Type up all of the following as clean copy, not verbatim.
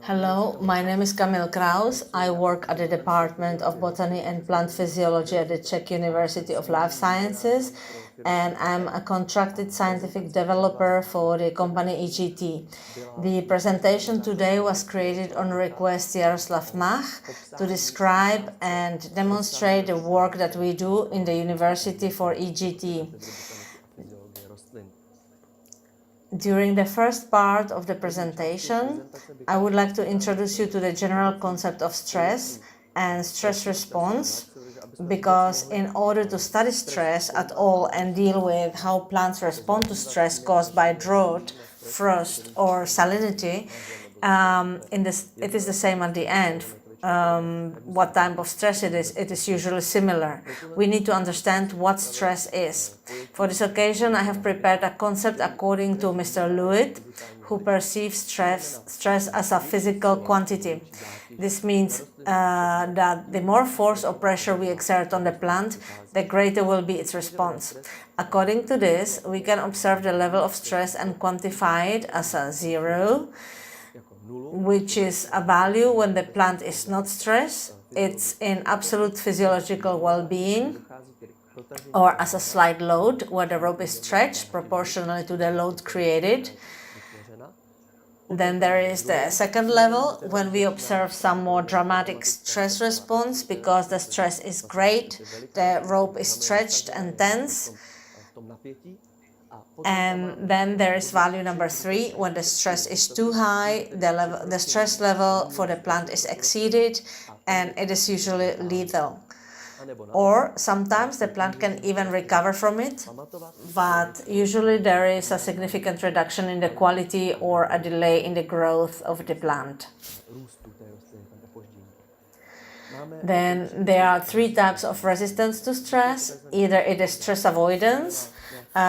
Hello, my name is Kamil Kraus. I work at the Department of Botany and Plant Physiology at the Czech University of Life Sciences, and I'm a contracted scientific developer for the company EGT. The presentation today was created on request Jaroslav Mach to describe and demonstrate the work that we do in the university for EGT. During the first part of the presentation, I would like to introduce you to the general concept of stress and stress response, because in order to study stress at all and deal with how plants respond to stress caused by drought, frost, or salinity, it is the same at the end. What type of stress it is usually similar. We need to understand what stress is. For this occasion, I have prepared a concept according to Mr. Lewitt, who perceives stress as a physical quantity. This means that the more force or pressure we exert on the plant, the greater will be its response. According to this, we can observe the level of stress and quantify it as a 0, which is a value when the plant is not stressed, it's in absolute physiological well-being, or as a slight load where the rope is stretched proportionally to the load created. Then there is the second level, when we observe some more dramatic stress response because the stress is great, the rope is stretched and tense. And then there is value number 3, when the stress is too high, the stress level for the plant is exceeded, and it is usually lethal. Or sometimes the plant can even recover from it, but usually there is a significant reduction in the quality or a delay in the growth of the plant. Then there are 3 types of resistance to stress. Either it is stress avoidance.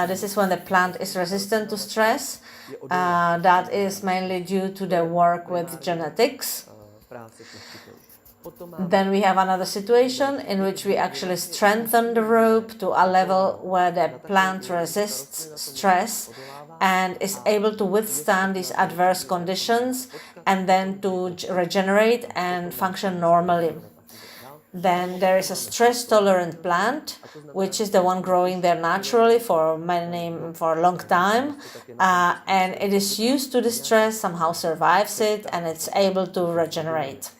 This is when the plant is resistant to stress. That is mainly due to the work with genetics. Then we have another situation in which we actually strengthen the rope to a level where the plant resists stress and is able to withstand these adverse conditions and then to regenerate and function normally. Then there is a stress-tolerant plant, which is the one growing there naturally for a long time, and it is used to the stress, somehow survives it, and it's able to regenerate.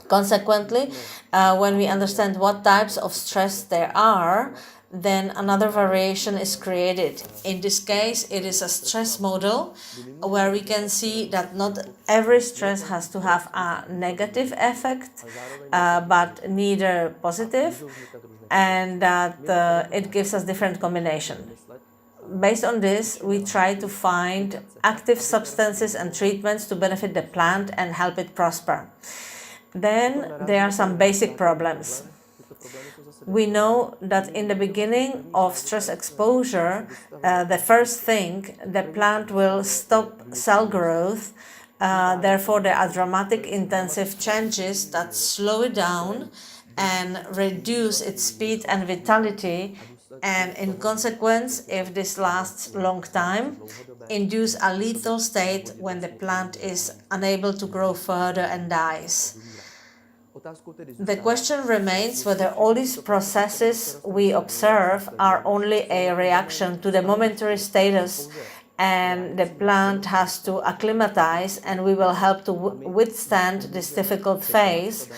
Consequently, when we understand what types of stress there are, then another variation is created. In this case, it is a stress model where we can see that not every stress has to have a negative effect, but neither positive, and that it gives us different combinations. Based on this, we try to find active substances and treatments to benefit the plant and help it prosper. Then there are some basic problems. We know that in the beginning of stress exposure, the first thing, the plant will stop cell growth. Therefore, there are dramatic intensive changes that slow it down and reduce its speed and vitality, and in consequence, if this lasts a long time, induce a lethal state when the plant is unable to grow further and dies. The question remains whether all these processes we observe are only a reaction to the momentary status and the plant has to acclimatize and we will help to withstand this difficult phase,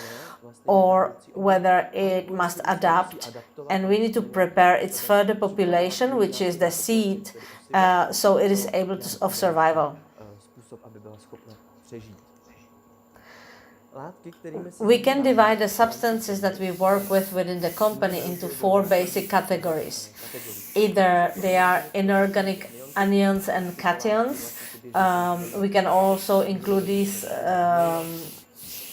or whether it must adapt and we need to prepare its further population, which is the seed, so it is able of survival. We can divide the substances that we work with within the company into 4 basic categories. Either they are inorganic anions and cations. We can also include these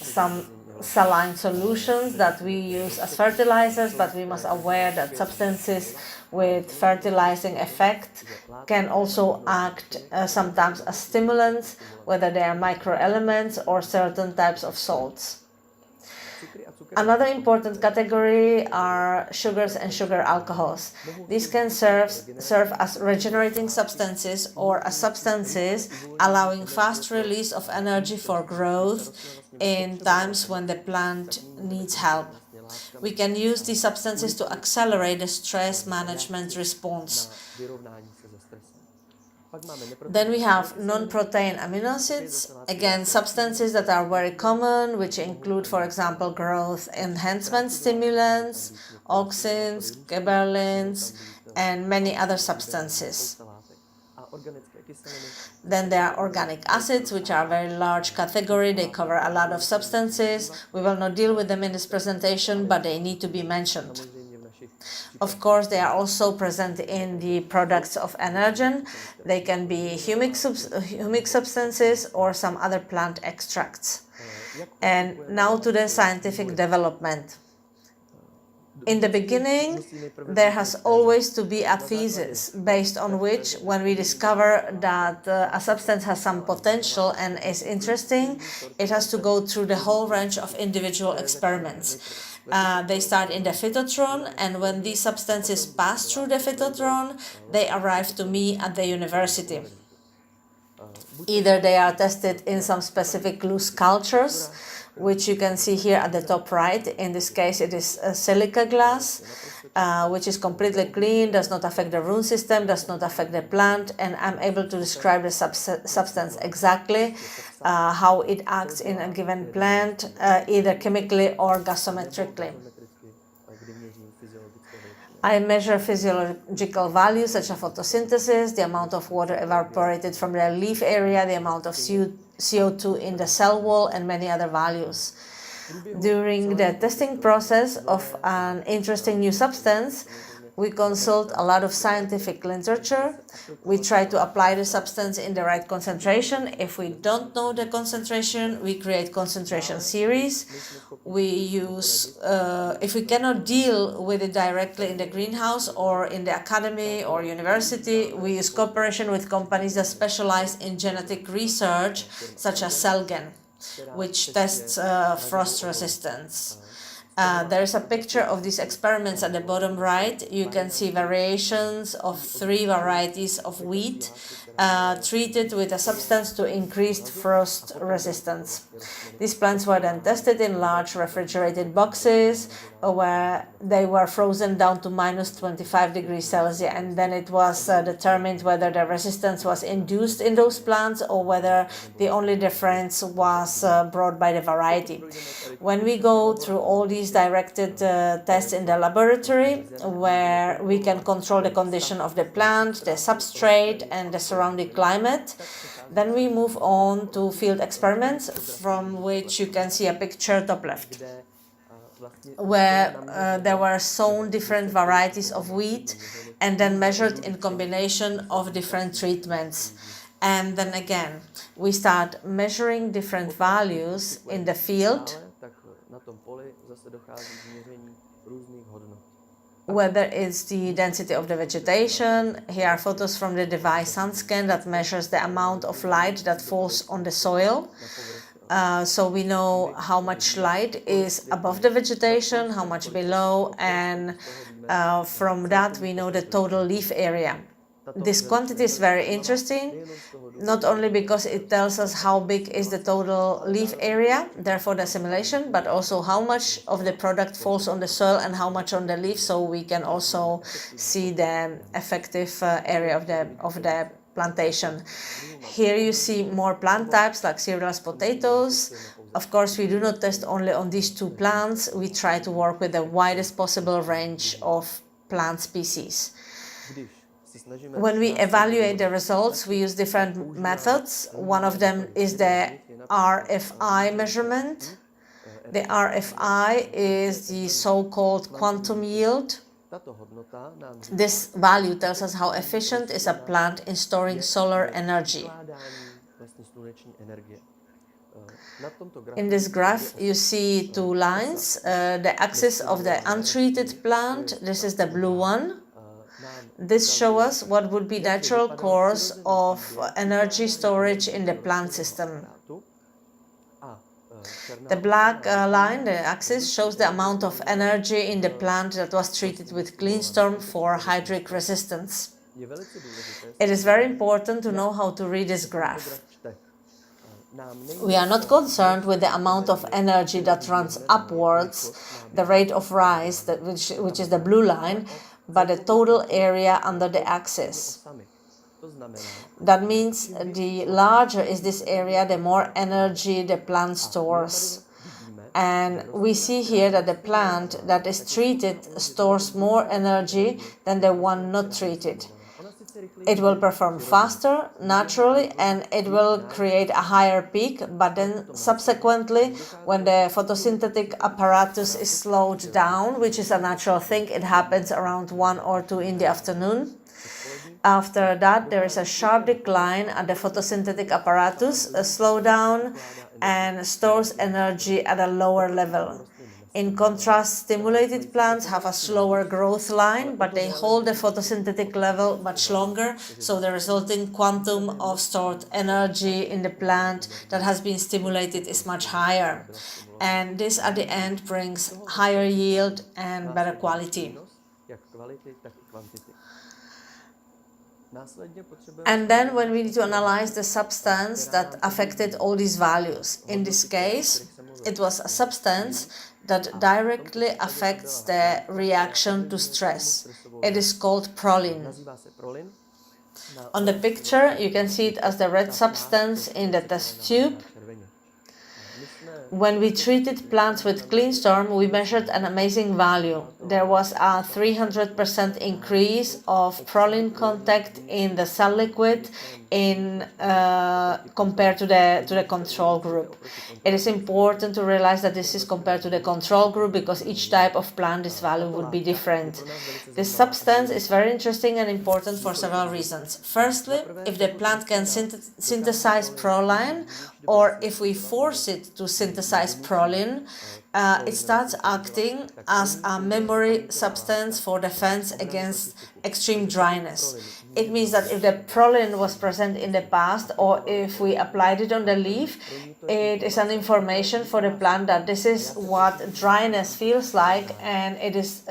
some saline solutions that we use as fertilizers, but we must aware that substances with fertilizing effect can also act sometimes as stimulants, whether they are microelements or certain types of salts. Another important category are sugars and sugar alcohols. These can serve as regenerating substances or as substances allowing fast release of energy for growth in times when the plant needs help. We can use these substances to accelerate the stress management response. Then we have non-protein amino acids, again substances that are very common, which include, for example, growth enhancement stimulants, auxins, gibberellins, and many other substances. Then there are organic acids, which are a very large category. They cover a lot of substances. We will not deal with them in this presentation, but they need to be mentioned. Of course, they are also present in the products of Energen. They can be humic substances or some other plant extracts. And now to the scientific development. In the beginning, there has always to be a thesis based on which, when we discover that a substance has some potential and is interesting, it has to go through the whole range of individual experiments. They start in the phytotron, and when these substances pass through the phytotron, they arrive to me at the university. Either they are tested in some specific loose cultures, which you can see here at the top right. In this case, it is a silica glass, which is completely clean, does not affect the immune system, does not affect the plant, and I'm able to describe the substance exactly, how it acts in a given plant, either chemically or gasometrically. I measure physiological values such as photosynthesis, the amount of water evaporated from the leaf area, the amount of CO2 in the cell wall, and many other values. During the testing process of an interesting new substance, we consult a lot of scientific literature. We try to apply the substance in the right concentration. If we don't know the concentration, we create concentration series. We use, if we cannot deal with it directly in the greenhouse or in the academy or university, we use cooperation with companies that specialize in genetic research, such as Celgen, which tests frost resistance. There is a picture of these experiments at the bottom right. You can see variations of 3 varieties of wheat treated with a substance to increase frost resistance. These plants were then tested in large refrigerated boxes where they were frozen down to -25°C, and then it was determined whether the resistance was induced in those plants or whether the only difference was brought by the variety. When we go through all these directed tests in the laboratory, where we can control the condition of the plant, the substrate, and the surrounding climate, then we move on to field experiments, from which you can see a picture top left, where there were sown different varieties of wheat and then measured in combination of different treatments. And then again, we start measuring different values in the field, whether it's the density of the vegetation. Here are photos from the device SunScan that measures the amount of light that falls on the soil. So we know how much light is above the vegetation, how much below, and from that we know the total leaf area. This quantity is very interesting, not only because it tells us how big is the total leaf area, therefore the assimilation, but also how much of the product falls on the soil and how much on the leaf, so we can also see the effective area of the plantation. Here you see more plant types like cereals, potatoes. Of course, we do not test only on these 2 plants. We try to work with the widest possible range of plant species. When we evaluate the results, we use different methods. One of them is the RFI measurement. The RFI is the so-called quantum yield. This value tells us how efficient is a plant in storing solar energy. In this graph, you see 2 lines. The axis of the untreated plant, this is the blue one. This shows us what would be natural course of energy storage in the plant system. The black line, the axis, shows the amount of energy in the plant that was treated with clean storm for hydric resistance. It is very important to know how to read this graph. We are not concerned with the amount of energy that runs upwards, the rate of rise, which is the blue line, but the total area under the axis. That means the larger is this area, the more energy the plant stores. And we see here that the plant that is treated stores more energy than the one not treated. It will perform faster, naturally, and it will create a higher peak, but then subsequently, when the photosynthetic apparatus is slowed down, which is a natural thing, it happens around 1 or 2 in the afternoon. After that, there is a sharp decline at the photosynthetic apparatus, a slowdown, and stores energy at a lower level. In contrast, stimulated plants have a slower growth line, but they hold the photosynthetic level much longer, so the resulting quantum of stored energy in the plant that has been stimulated is much higher. And this at the end brings higher yield and better quality. And then when we need to analyze the substance that affected all these values, in this case, it was a substance that directly affects the reaction to stress. It is called proline. On the picture, you can see it as the red substance in the test tube. When we treated plants with clean storm, we measured an amazing value. There was a 300% increase of proline contact in the cell liquid compared to the control group. It is important to realize that this is compared to the control group because each type of plant, this value would be different. This substance is very interesting and important for several reasons. Firstly, if the plant can synthesize proline, or if we force it to synthesize proline, it starts acting as a memory substance for defense against extreme dryness. It means that if the proline was present in the past, or if we applied it on the leaf, it is an information for the plant that this is what dryness feels like, and it is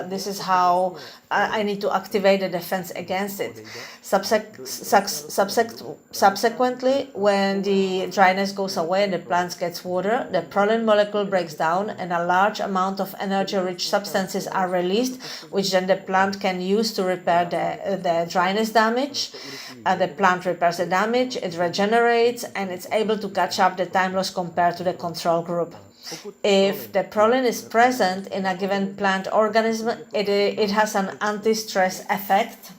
this is how I need to activate the defense against it. Subsequently, when the dryness goes away and the plant gets water, the proline molecule breaks down and a large amount of energy-rich substances are released, which then the plant can use to repair the dryness damage. The plant repairs the damage, it regenerates, and it's able to catch up the time loss compared to the control group. If the proline is present in a given plant organism, it has an anti-stress effect.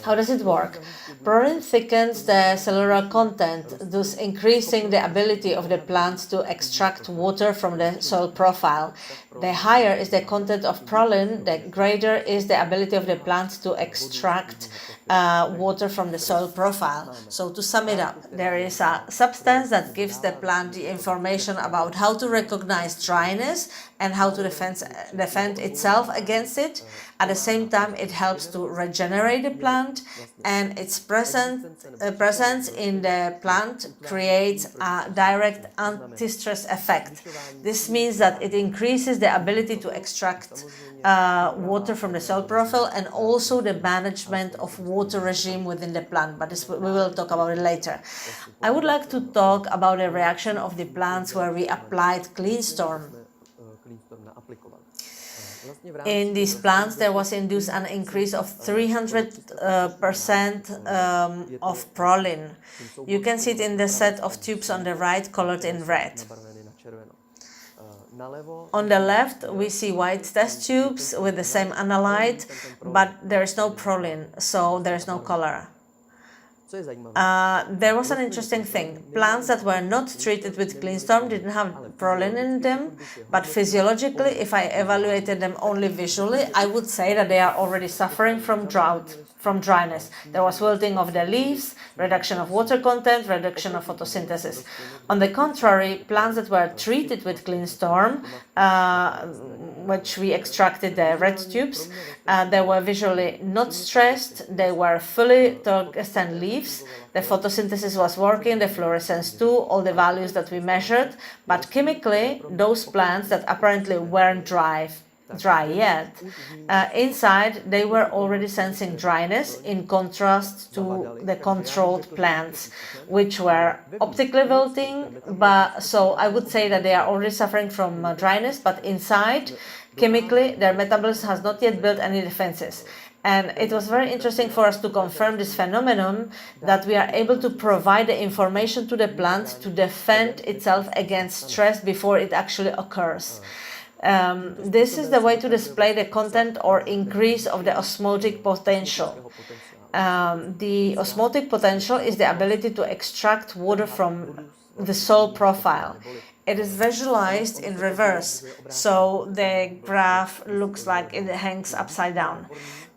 How does it work? Proline thickens the cellular content, thus increasing the ability of the plant to extract water from the soil profile. The higher is the content of proline, the greater is the ability of the plant to extract water from the soil profile. So to sum it up, there is a substance that gives the plant the information about how to recognize dryness and how to defend itself against it. At the same time, it helps to regenerate the plant, and its presence in the plant creates a direct anti-stress effect. This means that it increases the ability to extract water from the soil profile and also the management of water regime within the plant, but we will talk about it later. I would like to talk about the reaction of the plants where we applied clean storm. In these plants, there was induced an increase of 300% of proline. You can see it in the set of tubes on the right, colored in red. On the left, we see white test tubes with the same analyte, but there is no proline, so there is no color. There was an interesting thing. Plants that were not treated with clean storm didn't have proline in them, but physiologically, if I evaluated them only visually, I would say that they are already suffering from drought, from dryness. There was wilting of the leaves, reduction of water content, reduction of photosynthesis. On the contrary, plants that were treated with clean storm, which we extracted the red tubes, They were visually not stressed, they were fully turgescent leaves, the photosynthesis was working, the fluorescence too, all the values that we measured, but chemically, those plants that apparently weren't dry yet, inside they were already sensing dryness in contrast to the controlled plants, which were optically wilting, but so I would say that they are already suffering from dryness, but inside, chemically, their metabolism has not yet built any defenses. And it was very interesting for us to confirm this phenomenon, that we are able to provide the information to the plant to defend itself against stress before it actually occurs. This is the way to display the content or increase of the osmotic potential. The osmotic potential is the ability to extract water from the soil profile. It is visualized in reverse, so the graph looks like it hangs upside down.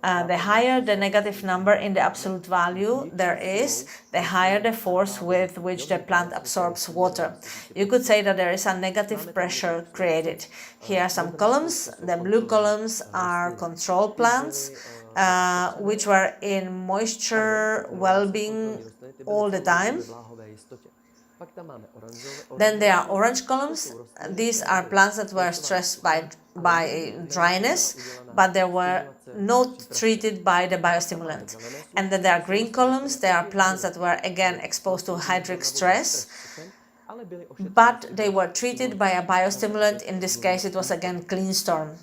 The higher the negative number in the absolute value there is, the higher the force with which the plant absorbs water. You could say that there is a negative pressure created. Here are some columns. The blue columns are control plants, which were in moisture well-being all the time. Then there are orange columns. These are plants that were stressed by dryness, but they were not treated by the biostimulant. And then there are green columns. There are plants that were again exposed to hydric stress, but they were treated by a biostimulant. In this case, it was again clean storm.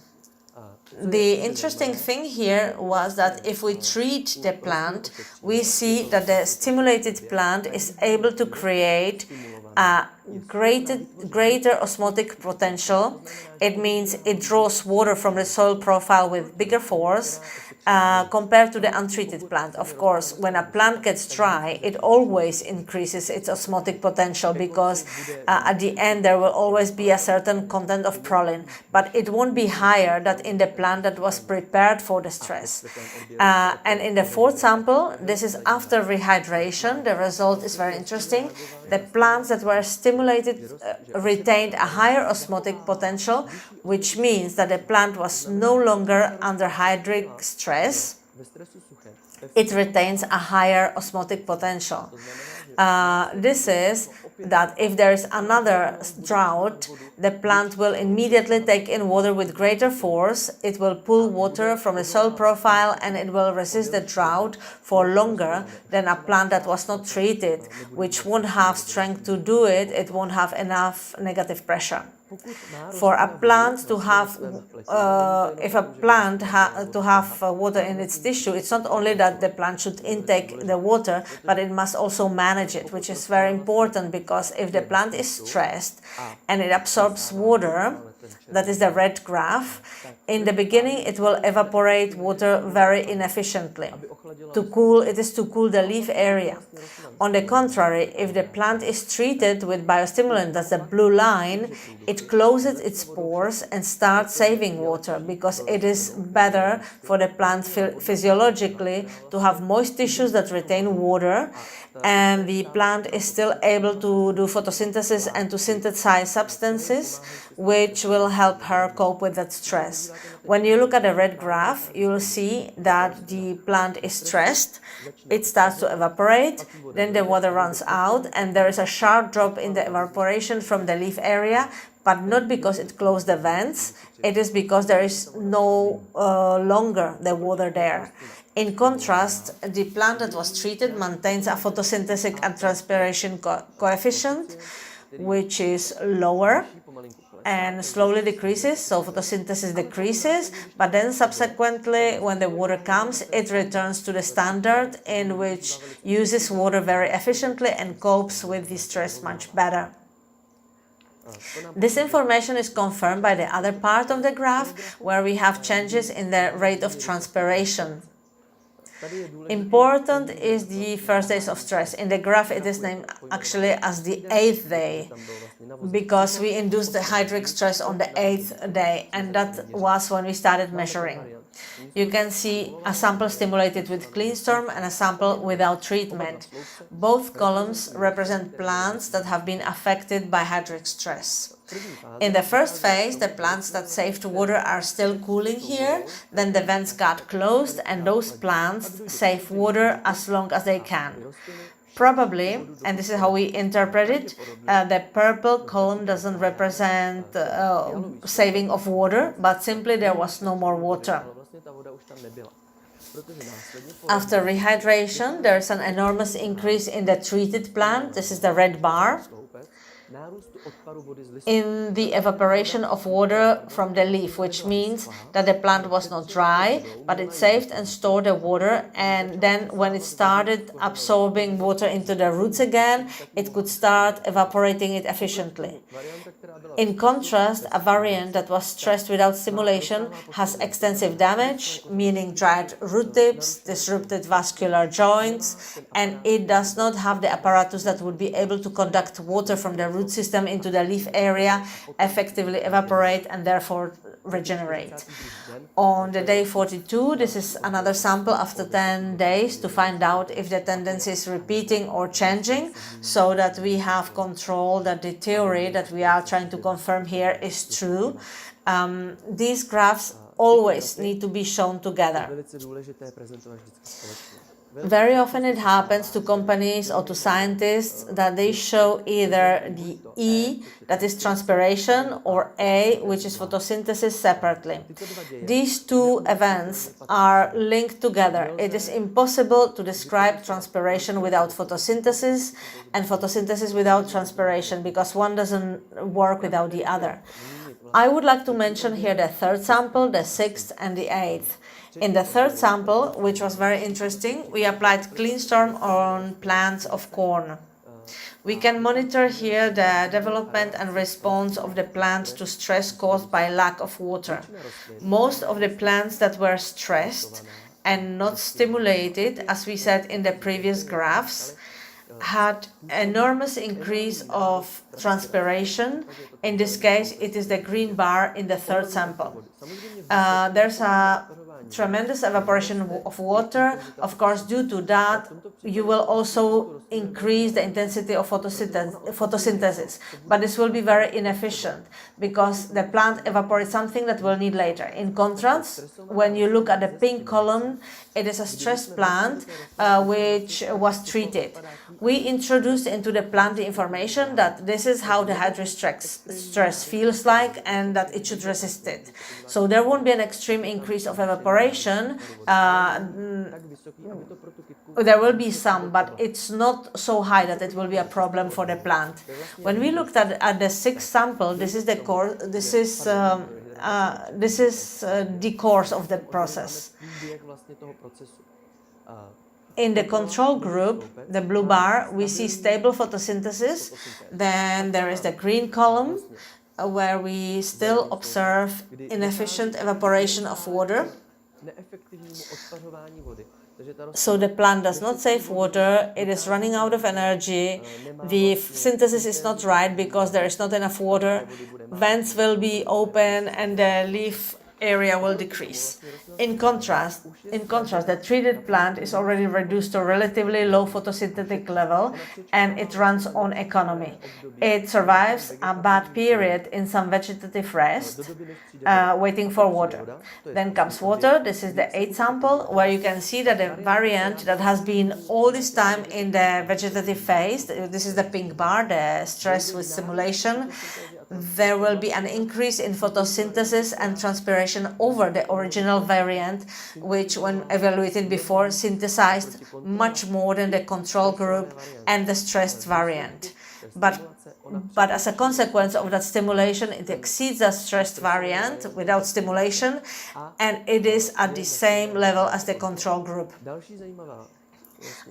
The interesting thing here was that if we treat the plant, we see that the stimulated plant is able to create a greater osmotic potential. It means it draws water from the soil profile with bigger force compared to the untreated plant. Of course, when a plant gets dry, it always increases its osmotic potential because at the end there will always be a certain content of proline, but it won't be higher than in the plant that was prepared for the stress. And in the fourth sample, this is after rehydration. The result is very interesting. The plants that were stimulated retained a higher osmotic potential, which means that the plant was no longer under hydric stress. It retains a higher osmotic potential. This is that if there is another drought, the plant will immediately take in water with greater force. It will pull water from the soil profile and it will resist the drought for longer than a plant that was not treated, which won't have strength to do it. It won't have enough negative pressure. For a plant to have, to have water in its tissue, it's not only that the plant should intake the water, but it must also manage it, which is very important, because if the plant is stressed and it absorbs water, that is the red graph, in the beginning it will evaporate water very inefficiently. It is to cool the leaf area. On the contrary, if the plant is treated with biostimulant, that's the blue line, it closes its pores and starts saving water, because it is better for the plant physiologically to have moist tissues that retain water, and the plant is still able to do photosynthesis and to synthesize substances which will help her cope with that stress. When you look at the red graph, you will see that the plant is stressed, it starts to evaporate, then the water runs out, and there is a sharp drop in the evaporation from the leaf area, but not because it closed the vents, it is because there is no longer the water there. In contrast, the plant that was treated maintains a photosynthetic and transpiration coefficient, which is lower and slowly decreases, so photosynthesis decreases, but then subsequently, when the water comes, it returns to the standard, in which uses water very efficiently and copes with the stress much better. This information is confirmed by the other part of the graph, where we have changes in the rate of transpiration. Important is the first days of stress. In the graph, it is named actually as the 8th day, because we induced the hydric stress on the 8th day, and that was when we started measuring. You can see a sample stimulated with clean storm and a sample without treatment. Both columns represent plants that have been affected by hydric stress. In the first phase, the plants that saved water are still cooling here, then the vents got closed and those plants save water as long as they can. Probably, and this is how we interpret it, the purple column doesn't represent saving of water, but simply there was no more water. After rehydration, there's an enormous increase in the treated plant. This is the red bar. In the evaporation of water from the leaf, which means that the plant was not dry, but it saved and stored the water, and then when it started absorbing water into the roots again, it could start evaporating it efficiently. In contrast, a variant that was stressed without stimulation has extensive damage, meaning dried root tips, disrupted vascular joints, and it does not have the apparatus that would be able to conduct water from the root system into the leaf area, effectively evaporate, and therefore regenerate. On the day 42, this is another sample after 10 days to find out if the tendency is repeating or changing, so that we have control that the theory that we are trying to confirm here is true. These graphs always need to be shown together. Very often it happens to companies or to scientists that they show either the E, that is transpiration, or A, which is photosynthesis, separately. These two events are linked together. It is impossible to describe transpiration without photosynthesis and photosynthesis without transpiration, because one doesn't work without the other. I would like to mention here the third sample, the sixth, and the eighth. In the third sample, which was very interesting, we applied clean storm on plants of corn. We can monitor here the development and response of the plant to stress caused by lack of water. Most of the plants that were stressed and not stimulated, as we said in the previous graphs, had enormous increase of transpiration. In this case, it is the green bar in the third sample. There's a tremendous evaporation of water. Of course, due to that, you will also increase the intensity of photosynthesis, but this will be very inefficient because the plant evaporates something that we'll need later. In contrast, when you look at the pink column, it is a stressed plant which was treated. We introduced into the plant the information that this is how the hydric stress feels like and that it should resist it. So there won't be an extreme increase of evaporation. There will be some, but it's not so high that it will be a problem for the plant. When we looked at the sixth sample, this is the course. This is the course of the process. In the control group, the blue bar, we see stable photosynthesis. Then there is the green column, where we still observe inefficient evaporation of water. So the plant does not save water, it is running out of energy, the synthesis is not right because there is not enough water, vents will be open and the leaf area will decrease. In contrast, the treated plant is already reduced to a relatively low photosynthetic level and it runs on economy. It survives a bad period in some vegetative rest, waiting for water. Then comes water. This is the 8th sample, where you can see that the variant that has been all this time in the vegetative phase, this is the pink bar, the stress with stimulation, there will be an increase in photosynthesis and transpiration over the original variant, which when evaluated before synthesized much more than the control group and the stressed variant. But as a consequence of that stimulation, it exceeds the stressed variant without stimulation, and it is at the same level as the control group.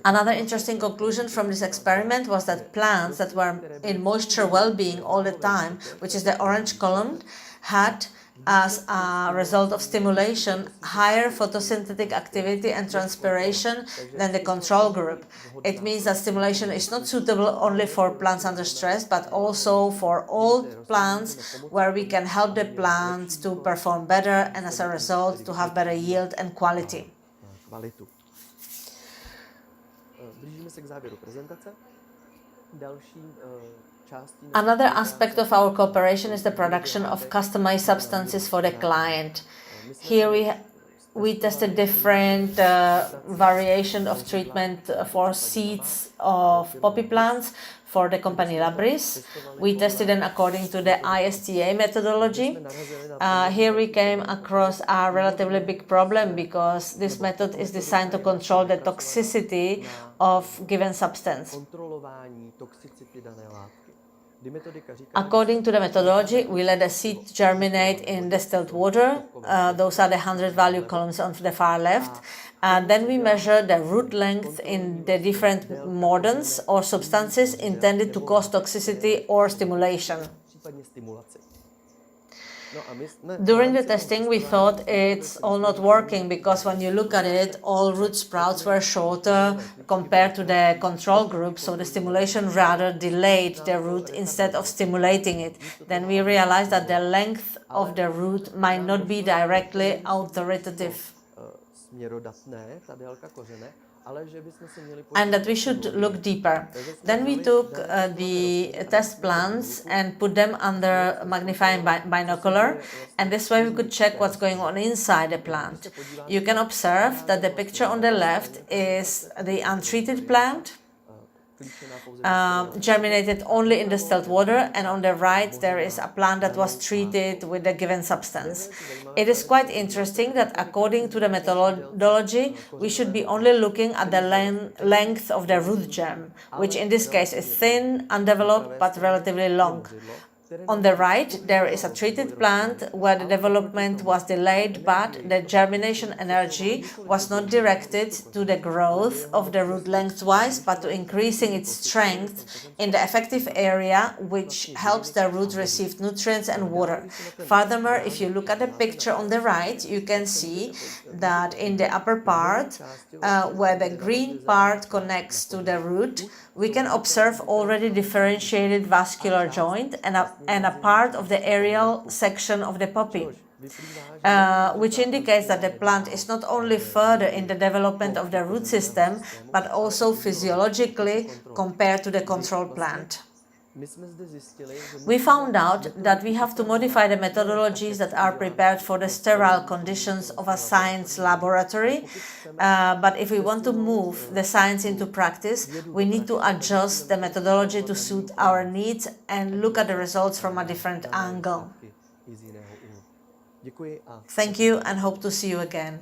Another interesting conclusion from this experiment was that plants that were in moisture well-being all the time, which is the orange column, had as a result of stimulation higher photosynthetic activity and transpiration than the control group. It means that stimulation is not suitable only for plants under stress, but also for all plants where we can help the plants to perform better and as a result to have better yield and quality. Another aspect of our cooperation is the production of customized substances for the client. Here we tested different variation of treatment for seeds of poppy plants for the company Labris. We tested them according to the ISTA methodology. Here we came across a relatively big problem because this method is designed to control the toxicity of given substance. According to the methodology, we let the seed germinate in distilled water. Those are the 100 value columns on the far left. Then we measure the root length in the different mordants or substances intended to cause toxicity or stimulation. During the testing, we thought it's all not working because when you look at it, all root sprouts were shorter compared to the control group, so the stimulation rather delayed the root instead of stimulating it. Then we realized that the length of the root might not be directly authoritative, and that we should look deeper. Then we took the test plants and put them under magnifying binocular, and this way we could check what's going on inside the plant. You can observe that the picture on the left is the untreated plant, germinated only in distilled water, and on the right there is a plant that was treated with a given substance. It is quite interesting that according to the methodology we should be only looking at the length of the root germ, which in this case is thin, undeveloped but relatively long. On the right, there is a treated plant where the development was delayed, but the germination energy was not directed to the growth of the root lengthwise, but to increasing its strength in the effective area, which helps the root receive nutrients and water. Furthermore, if you look at the picture on the right, you can see that in the upper part, where the green part connects to the root, we can observe already differentiated vascular joint and a part of the aerial section of the poppy, which indicates that the plant is not only further in the development of the root system, but also physiologically compared to the control plant. We found out that we have to modify the methodologies that are prepared for the sterile conditions of a science laboratory, but if we want to move the science into practice, we need to adjust the methodology to suit our needs and look at the results from a different angle. Thank you and hope to see you again.